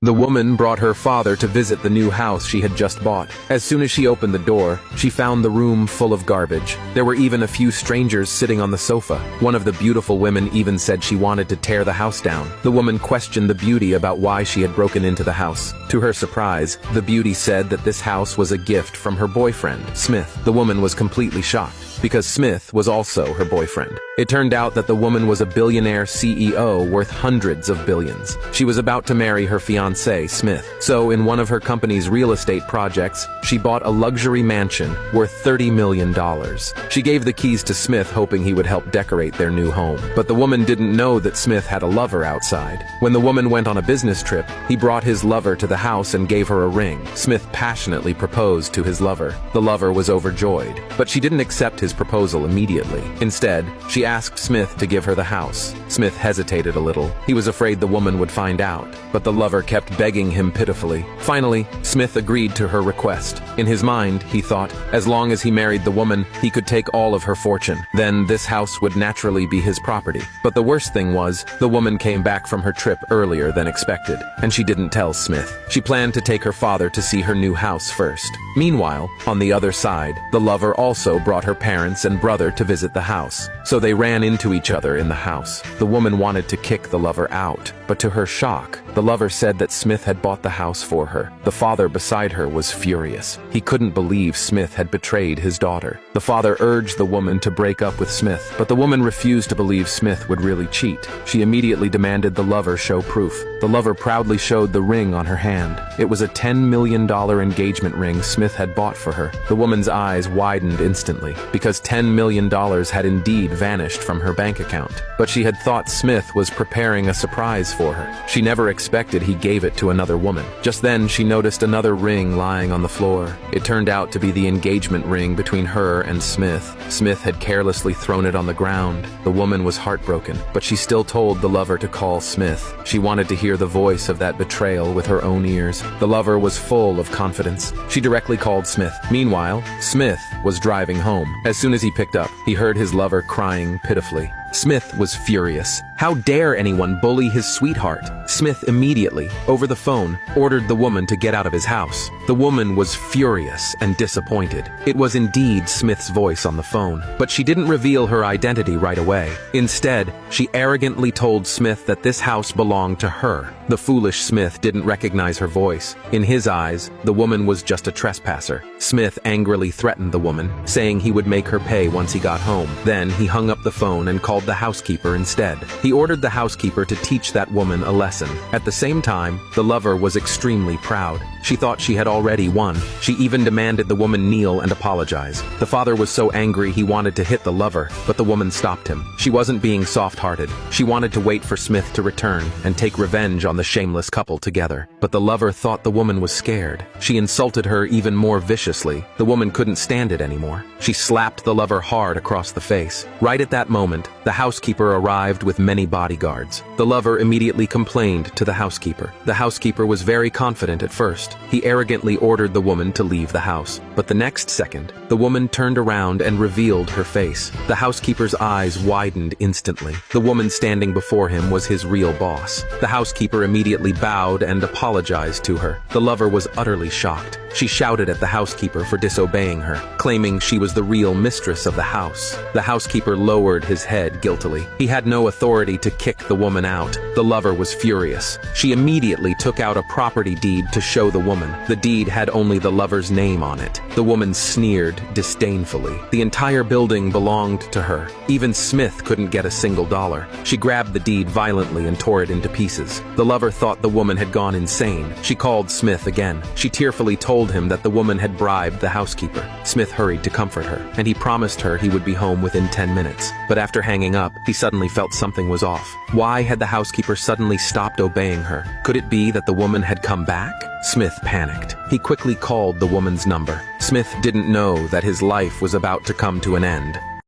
The woman brought her father to visit the new house she had just bought. As soon as she opened the door, she found the room full of garbage. There were even a few strangers sitting on the sofa. One of the beautiful women even said she wanted to tear the house down. The woman questioned the beauty about why she had broken into the house. To her surprise, the beauty said that this house was a gift from her boyfriend, Smith. The woman was completely shocked, because Smith was also her boyfriend. It turned out that the woman was a billionaire CEO worth hundreds of billions. She was about to marry her fiancé, Smith. So in one of her company's real estate projects, she bought a luxury mansion worth $30 million. She gave the keys to Smith, hoping he would help decorate their new home. But the woman didn't know that Smith had a lover outside. When the woman went on a business trip, he brought his lover to the house and gave her a ring. Smith passionately proposed to his lover. The lover was overjoyed, but she didn't accept his proposal immediately. Instead, she asked Smith to give her the house. Smith hesitated a little. He was afraid the woman would find out, but the lover kept begging him pitifully. Finally, Smith agreed to her request. In his mind, he thought, as long as he married the woman, he could take all of her fortune. Then this house would naturally be his property. But the worst thing was, the woman came back from her trip earlier than expected, and she didn't tell Smith. She planned to take her father to see her new house first. Meanwhile, on the other side, the lover also brought her parents and brother to visit the house. So they ran into each other in the house. The woman wanted to kick the lover out, but to her shock, the lover said that Smith had bought the house for her. The father beside her was furious. He couldn't believe Smith had betrayed his daughter. The father urged the woman to break up with Smith, but the woman refused to believe Smith would really cheat. She immediately demanded the lover show proof. The lover proudly showed the ring on her hand. It was a $10 million engagement ring Smith had bought for her. The woman's eyes widened instantly, because $10 million had indeed vanished from her bank account. But she had thought Smith was preparing a surprise for her. She never expected he gave it to another woman. Just then, she noticed another ring lying on the floor. It turned out to be the engagement ring between her and Smith. Smith had carelessly thrown it on the ground. The woman was heartbroken, but she still told the lover to call Smith. She wanted to hear the voice of that betrayal with her own ears. The lover was full of confidence. She directly called Smith. Meanwhile, Smith was driving home. As soon as he picked up, he heard his lover crying pitifully. Smith was furious. How dare anyone bully his sweetheart? Smith immediately, over the phone, ordered the woman to get out of his house. The woman was furious and disappointed. It was indeed Smith's voice on the phone, but she didn't reveal her identity right away. Instead, she arrogantly told Smith that this house belonged to her. The foolish Smith didn't recognize her voice. In his eyes, the woman was just a trespasser. Smith angrily threatened the woman, saying he would make her pay once he got home. Then he hung up the phone and called the housekeeper instead. He ordered the housekeeper to teach that woman a lesson. At the same time, the lover was extremely proud. She thought she had already won. She even demanded the woman kneel and apologize. The father was so angry he wanted to hit the lover, but the woman stopped him. She wasn't being soft-hearted. She wanted to wait for Smith to return and take revenge on the shameless couple together. But the lover thought the woman was scared. She insulted her even more viciously. The woman couldn't stand it anymore. She slapped the lover hard across the face. Right at that moment, the housekeeper arrived with many bodyguards. The lover immediately complained to the housekeeper. The housekeeper was very confident at first. He arrogantly ordered the woman to leave the house. But the next second, the woman turned around and revealed her face. The housekeeper's eyes widened instantly. The woman standing before him was his real boss. The housekeeper immediately bowed and apologized to her. The lover was utterly shocked. She shouted at the housekeeper for disobeying her, claiming she was the real mistress of the house. The housekeeper lowered his head guiltily. He had no authority to kick the woman out. The lover was furious. She immediately took out a property deed to show the woman. The deed had only the lover's name on it. The woman sneered disdainfully. The entire building belonged to her. Even Smith couldn't get a single dollar. She grabbed the deed violently and tore it into pieces. The lover thought the woman had gone insane. She called Smith again. She tearfully told him that the woman had bribed the housekeeper. Smith hurried to comfort her, and he promised her he would be home within 10 minutes. But after hanging up, he suddenly felt something was off. Why had the housekeeper suddenly stopped obeying her? Could it be that the woman had come back? Smith panicked. He quickly called the woman's number. Smith didn't know that his life was about to come to an end.